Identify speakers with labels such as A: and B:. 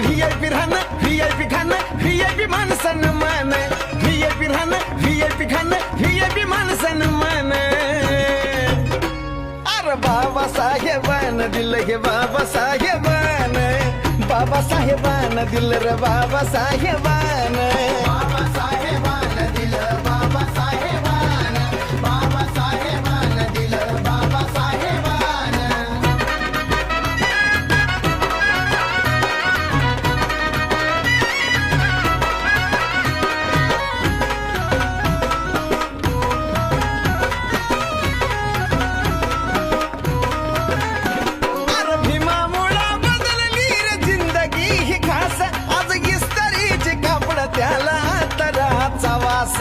A: VIP राहणं VIP खाणं VIP मान सन्मान व्हीआयपी राहणं व्हीआयपी खाणं व्हीआयपी मान सन्मान अरे बाबासाहेबान दिलं हे बाबासाहेबान बाबासाहेबान दिलं रे बाबासाहेबान बाबासाहेबान दिलं बाबासाहेबान बाबासाहेबान दिलं बाबासाहेबान अरे भीमामुळा बदलली रे जिंदगी ही खास आज इस्तारीची कापड त्याला तराचा वास